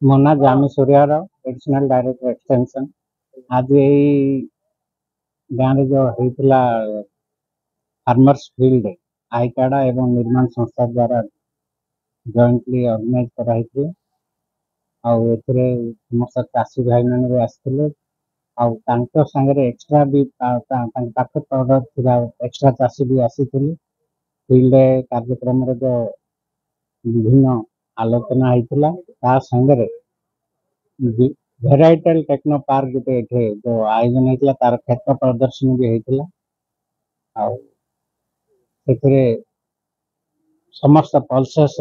ମୋ ନାଁ ଜାମି ସୂର୍ୟାର additional director extension. ଆଜି ଏଇ ଗାଁରେ ଯୋଉ ହେଇଥିଲା फार्मर्स फील्ड आईकाडा एवं निर्माण संस्था द्वारा जॉइंटली ऑर्गेनाइज कराई समस्त चाषी भाई मैंने भी आसते सांगे एक्सट्रा भी एक्सट्रा चाषी भी आसी फील्ड कार्यक्रम जो विभिन्न आलोचना होता सांगे भेराइटल टेक्नो पार्क गोटे जो आयोजन होता तार क्षेत्र प्रदर्शनी भी होता समस्त पल्सेस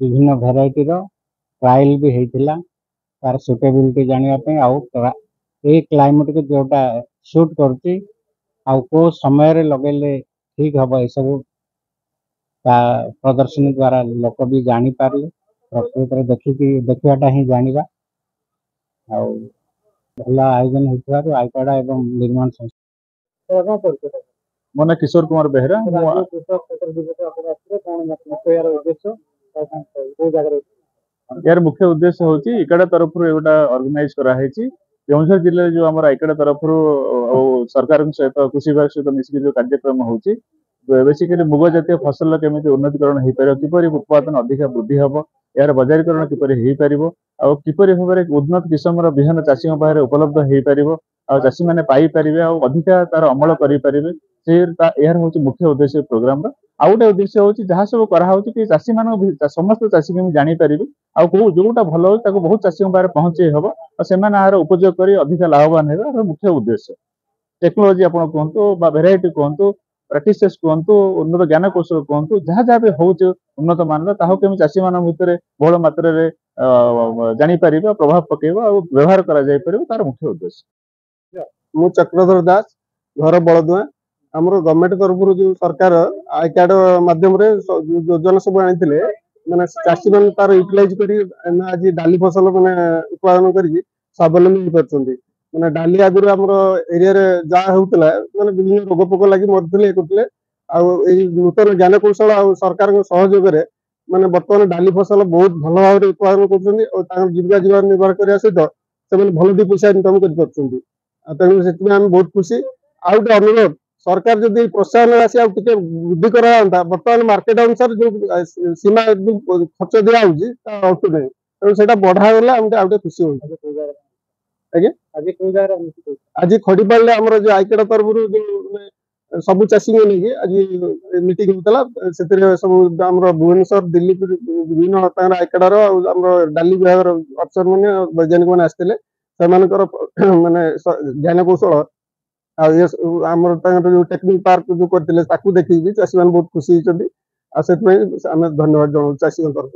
विभिन्न भेराइटी ट्रायल भी होता तार सुटेबिलिटी जानापी क्लाइमेट को जोटा सुट कर समय लगे ठीक हम ये सब प्रदर्शनी द्वारा लोक भी जानी पारे प्रकृत देखा ही जाना भल आयोजन हो आईकाडा एवं निर्माण संस्था मो ना किशोर कुमार बेहरा यार मुख्य उद्देश्य हूँ इकाडा तरफ गोटा ऑर्गेनाइज कराई केउझर जिले जो आम इकाडा तरफ सरकार सहित कृषि विभाग सहित मिसिक जो कार्यक्रम होची बेसिकली मुग जातीय फसल केमी उन्नतीकरण हो पार किपर उत्पादन अधिक वृद्धि हम यार बजारीकरण किपर हो पार किपर भाव में उन्नत किस्म विहन चाषी पाखे उपलब्ध हो पार चाषी मैंने पाइपर अधिका तार अमल करें यार हूँ मुख्य उद्देश्य प्रोग्राम आउ गोटे उद्देश्य हूँ जहाँ सब कर चाषी मान समस्त चाषी केमी जापर जोटा भल हो बहुत चाषी पाखे पहुंचे हम से यार उपयोग कर अधिक लाभवान है मुख्य उद्देश्य टेक्नोलोजी आप कहतु भेराइटी कहतु प्राक्टिसेस कहतु उन्नत ज्ञान कौशल कहतु जहाँ जहाँ भी हूँ उन्नत मान केमी चाषी मान भितर बहुल मात्रा जापर प्रभाव पकेब और व्यवहार कर तार मुख्य उद्देश्य। मु चक्रधर दास घर बड़दुआ आमर गवर्नमेंट तरफ जो सरकार आईकार्ड माध्यम योजना सब आनी मैंने चाषी मैंने तार यूटिलाइज कर आज डाली फसल मैंने उत्पादन कर स्वावलम्बी हो पार्टी मैंने डाली आगुरी आम एरिया जहाँ होता मैंने विभिन्न रोग पोक लगी मरते करते नूतन ज्ञान कौशल और सरकार सहयोग मैंने बर्तमान डाली फसल बहुत भल भाव में उत्पादन कर जीविका जीवन निर्वाह करने सहित से भल दी पैसा इनकम कर तेणु से बहुत खुशी आउ गोटे अनुरोध सरकार जब प्रोत्साहन राशि वृद्धि कराता बर्तमान मार्केट अनुसार जो सीमा खर्च दिया अल्प नहीं तेणु से बढ़ागला आगे खुशी हो आज खड़ीपाल आम जो आईकाडा तरफ जो सबू चाषी नहीं आज मीटिंग होता से सब आम भुवनेश्वर दिल्ली विभिन्न आईकाडार डाली विभाग अफसर मैंने वैज्ञानिक मैंने आसते माने ज्ञान कौशल आम जो टेक्निक पार्क जो करते देखिए चाषी मैंने बहुत खुशी होती धन्यवाद जनाऊँ चाषी तरफ।